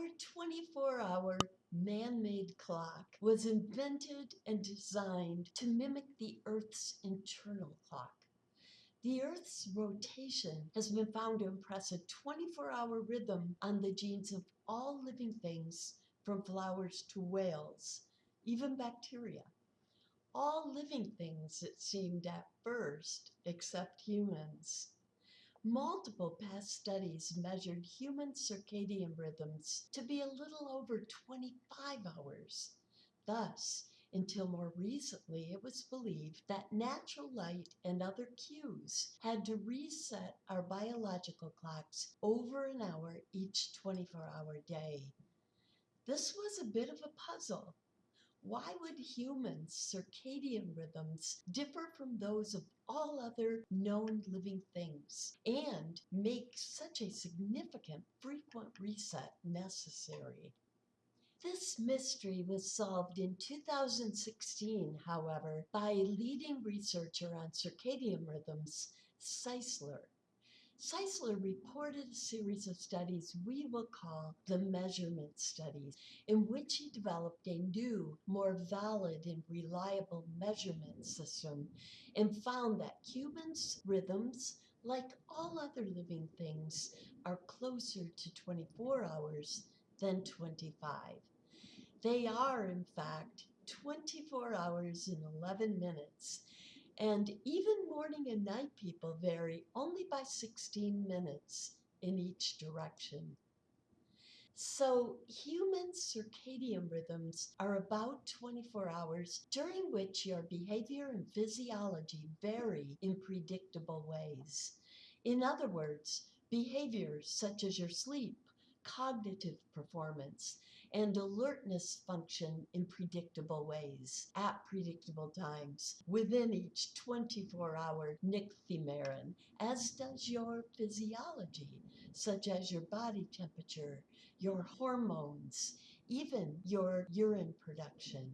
Our 24-hour man-made clock was invented and designed to mimic the Earth's internal clock. The Earth's rotation has been found to impress a 24-hour rhythm on the genes of all living things, from flowers to whales, even bacteria. All living things, it seemed at first, except humans. Multiple past studies measured human circadian rhythms to be a little over 25 hours. Thus, until more recently, it was believed that natural light and other cues had to reset our biological clocks over an hour each 24-hour day. This was a bit of a puzzle. Why would humans' circadian rhythms differ from those of all other known living things and make such a significant frequent reset necessary? This mystery was solved in 2016, however, by a leading researcher on circadian rhythms, Seisler. Seisler reported a series of studies we will call the measurement studies, in which he developed a new, more valid and reliable measurement system and found that humans' rhythms, like all other living things, are closer to 24 hours than 25. They are, in fact, 24 hours and 11 minutes. And even morning and night people vary only by 16 minutes in each direction. So human circadian rhythms are about 24 hours during which your behavior and physiology vary in predictable ways. In other words, behaviors such as your sleep, cognitive performance, and alertness function in predictable ways at predictable times within each 24-hour nycthimeron, as does your physiology, such as your body temperature, your hormones, even your urine production.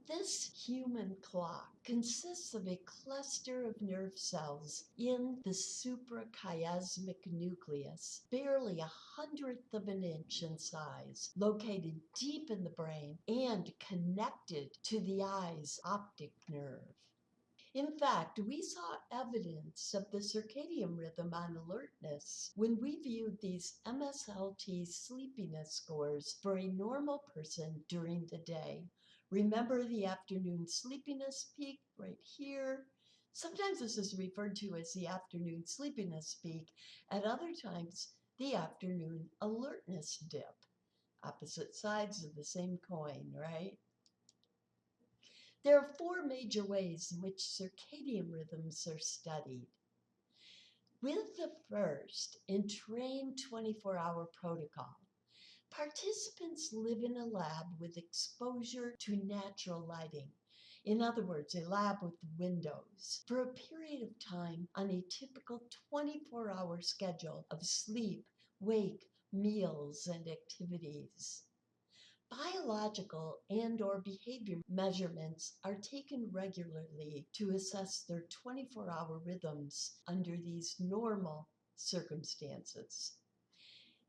This human clock consists of a cluster of nerve cells in the suprachiasmatic nucleus, barely 1/100th of an inch in size, located deep in the brain and connected to the eye's optic nerve. In fact, we saw evidence of the circadian rhythm on alertness when we viewed these MSLT sleepiness scores for a normal person during the day. Remember the afternoon sleepiness peak right here? Sometimes this is referred to as the afternoon sleepiness peak. At other times, the afternoon alertness dip. Opposite sides of the same coin, right? There are four major ways in which circadian rhythms are studied. With the first entrained 24-hour protocol, participants live in a lab with exposure to natural lighting. In other words, a lab with windows, for a period of time on a typical 24-hour schedule of sleep, wake, meals, and activities. Biological and/or behavior measurements are taken regularly to assess their 24-hour rhythms under these normal circumstances.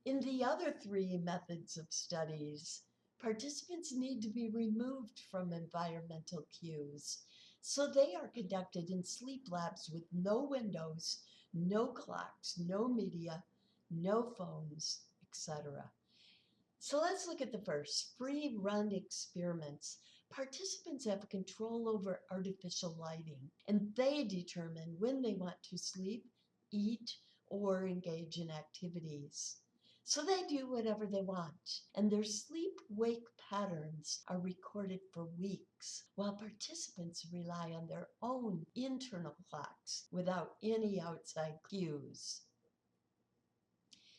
In the other three methods of studies, participants need to be removed from environmental cues, so they are conducted in sleep labs with no windows, no clocks, no media, no phones, etc. So let's look at the first, free-run experiments. Participants have control over artificial lighting, and they determine when they want to sleep, eat, or engage in activities. So they do whatever they want, and their sleep-wake patterns are recorded for weeks, while participants rely on their own internal clocks without any outside cues.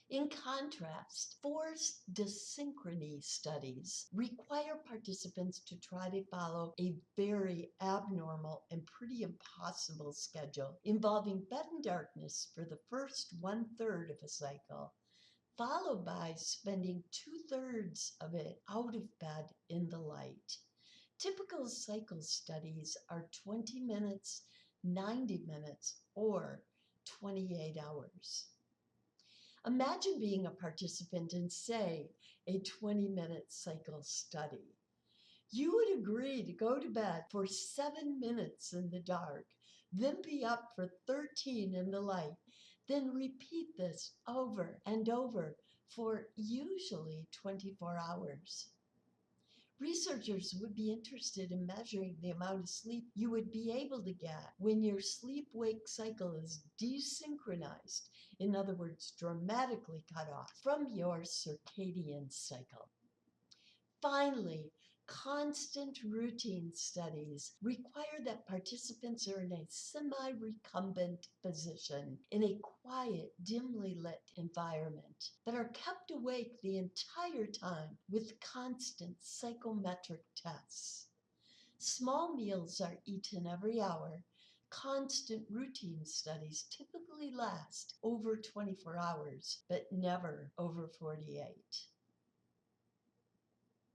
In contrast, forced desynchrony studies require participants to try to follow a very abnormal and pretty impossible schedule involving bed and darkness for the first 1/3 of a cycle, followed by spending 2/3 of it out of bed in the light. Typical cycle studies are 20 minutes, 90 minutes, or 28 hours. Imagine being a participant in, say, a 20-minute cycle study. You would agree to go to bed for 7 minutes in the dark, then be up for 13 in the light, then repeat this over and over for usually 24 hours. Researchers would be interested in measuring the amount of sleep you would be able to get when your sleep-wake cycle is desynchronized, in other words, dramatically cut off from your circadian cycle. Finally, constant routine studies require that participants are in a semi-recumbent position in a quiet, dimly lit environment, but are kept awake the entire time with constant psychometric tests. Small meals are eaten every hour. Constant routine studies typically last over 24 hours, but never over 48.